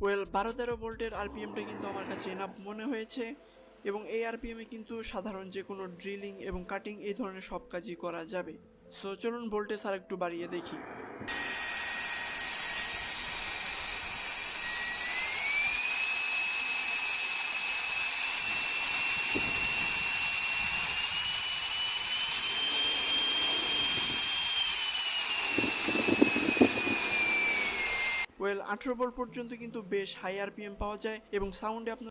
Well 12-13 ভোল্টের আরপিএমটা কিন্তু আমার কাছে এনাফ মনে হয়েছে এবং এই আরপিএমে কিন্তু সাধারণ যে কোনো ড্রিলিং এবং কাটিং এই ধরনের সব কাজই করা যাবে। সো চলুন ভোল্টেজ আর একটু বাড়িয়ে দেখি। ওয়েল 18 ভোল্ট পর্যন্ত কিন্তু বেশ হাই আরপিএম পাওয়া যায় এবং সাউন্ডে আপনার